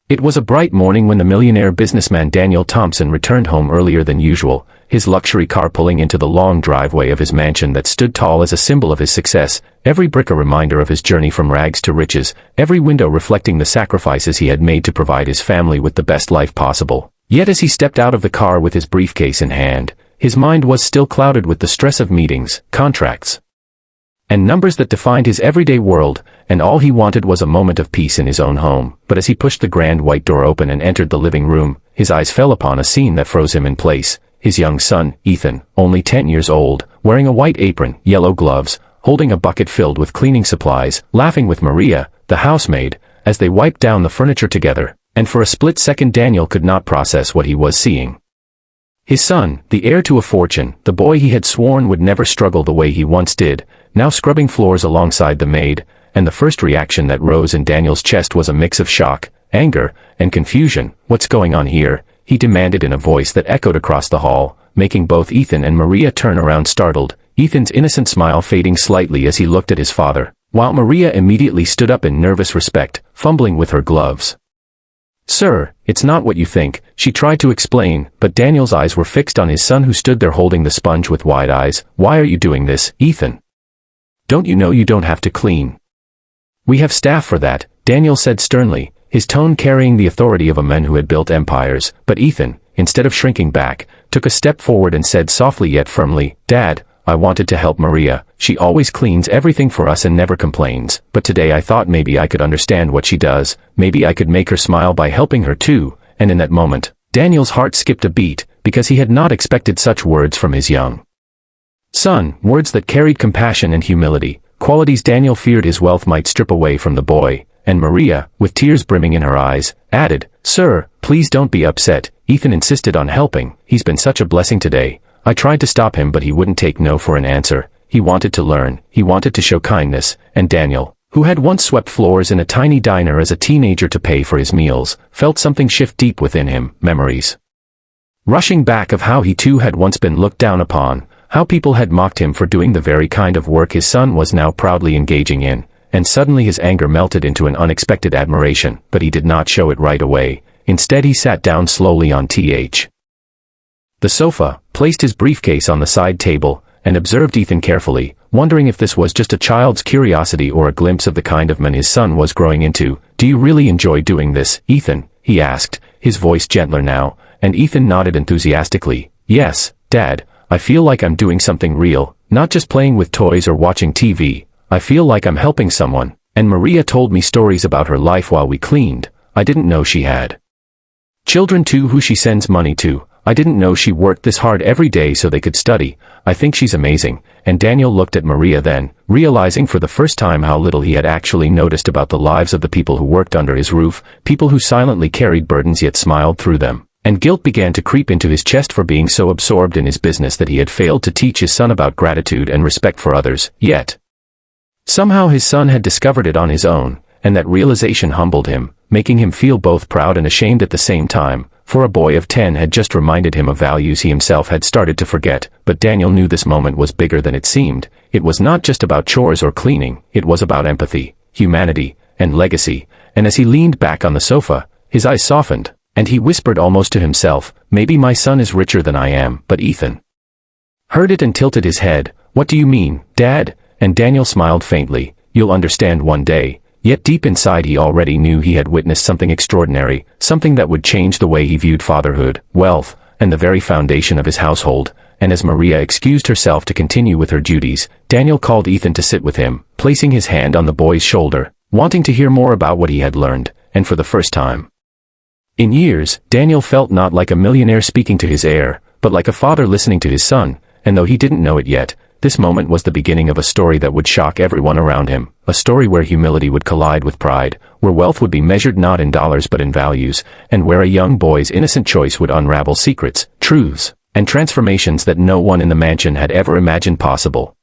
It was a bright morning when the millionaire businessman Daniel Thompson returned home earlier than usual, his luxury car pulling into the long driveway of his mansion that stood tall as a symbol of his success, every brick a reminder of his journey from rags to riches, every window reflecting the sacrifices he had made to provide his family with the best life possible. Yet as he stepped out of the car with his briefcase in hand, his mind was still clouded with the stress of meetings, contracts, and numbers that defined his everyday world, and all he wanted was a moment of peace in his own home. But as he pushed the grand white door open and entered the living room, his eyes fell upon a scene that froze him in place. His young son, Ethan, only 10 years old, wearing a white apron, yellow gloves, holding a bucket filled with cleaning supplies, laughing with Maria, the housemaid, as they wiped down the furniture together, and for a split second Daniel could not process what he was seeing. His son, the heir to a fortune, the boy he had sworn would never struggle the way he once did, now scrubbing floors alongside the maid, and the first reaction that rose in Daniel's chest was a mix of shock, anger, and confusion. "What's going on here?" he demanded in a voice that echoed across the hall, making both Ethan and Maria turn around startled, Ethan's innocent smile fading slightly as he looked at his father, while Maria immediately stood up in nervous respect, fumbling with her gloves. "Sir, it's not what you think," she tried to explain, but Daniel's eyes were fixed on his son who stood there holding the sponge with wide eyes. "Why are you doing this, Ethan? Don't you know you don't have to clean? We have staff for that," Daniel said sternly, his tone carrying the authority of a man who had built empires. But Ethan, instead of shrinking back, took a step forward and said softly yet firmly, "Dad, I wanted to help Maria. She always cleans everything for us and never complains. But today I thought maybe I could understand what she does, maybe I could make her smile by helping her too." And in that moment, Daniel's heart skipped a beat, because he had not expected such words from his young son, words that carried compassion and humility, qualities Daniel feared his wealth might strip away from the boy. And Maria, with tears brimming in her eyes, added, "Sir, please don't be upset. Ethan insisted on helping. He's been such a blessing today. I tried to stop him but he wouldn't take no for an answer. He wanted to learn, he wanted to show kindness." And Daniel, who had once swept floors in a tiny diner as a teenager to pay for his meals, felt something shift deep within him, memories rushing back of how he too had once been looked down upon, how people had mocked him for doing the very kind of work his son was now proudly engaging in, and suddenly his anger melted into an unexpected admiration. But he did not show it right away. Instead he sat down slowly on the sofa, placed his briefcase on the side table, and observed Ethan carefully, wondering if this was just a child's curiosity or a glimpse of the kind of man his son was growing into. "Do you really enjoy doing this, Ethan?" he asked, his voice gentler now, and Ethan nodded enthusiastically. "Yes, Dad, I feel like I'm doing something real, not just playing with toys or watching TV. I feel like I'm helping someone." And Maria told me stories about her life while we cleaned. "I didn't know she had children too who she sends money to. I didn't know she worked this hard every day so they could study. I think she's amazing." And Daniel looked at Maria then, realizing for the first time how little he had actually noticed about the lives of the people who worked under his roof, people who silently carried burdens yet smiled through them. And guilt began to creep into his chest for being so absorbed in his business that he had failed to teach his son about gratitude and respect for others. Yet somehow his son had discovered it on his own, and that realization humbled him, making him feel both proud and ashamed at the same time, for a boy of 10 had just reminded him of values he himself had started to forget. But Daniel knew this moment was bigger than it seemed. It was not just about chores or cleaning, it was about empathy, humanity, and legacy. And as he leaned back on the sofa, his eyes softened, and he whispered almost to himself, "Maybe my son is richer than I am." But Ethan heard it and tilted his head. "What do you mean, Dad?" And Daniel smiled faintly. "You'll understand one day." Yet deep inside he already knew he had witnessed something extraordinary, something that would change the way he viewed fatherhood, wealth, and the very foundation of his household. And as Maria excused herself to continue with her duties, Daniel called Ethan to sit with him, placing his hand on the boy's shoulder, wanting to hear more about what he had learned. And for the first time in years, Daniel felt not like a millionaire speaking to his heir, but like a father listening to his son. And though he didn't know it yet, this moment was the beginning of a story that would shock everyone around him, a story where humility would collide with pride, where wealth would be measured not in dollars but in values, and where a young boy's innocent choice would unravel secrets, truths, and transformations that no one in the mansion had ever imagined possible.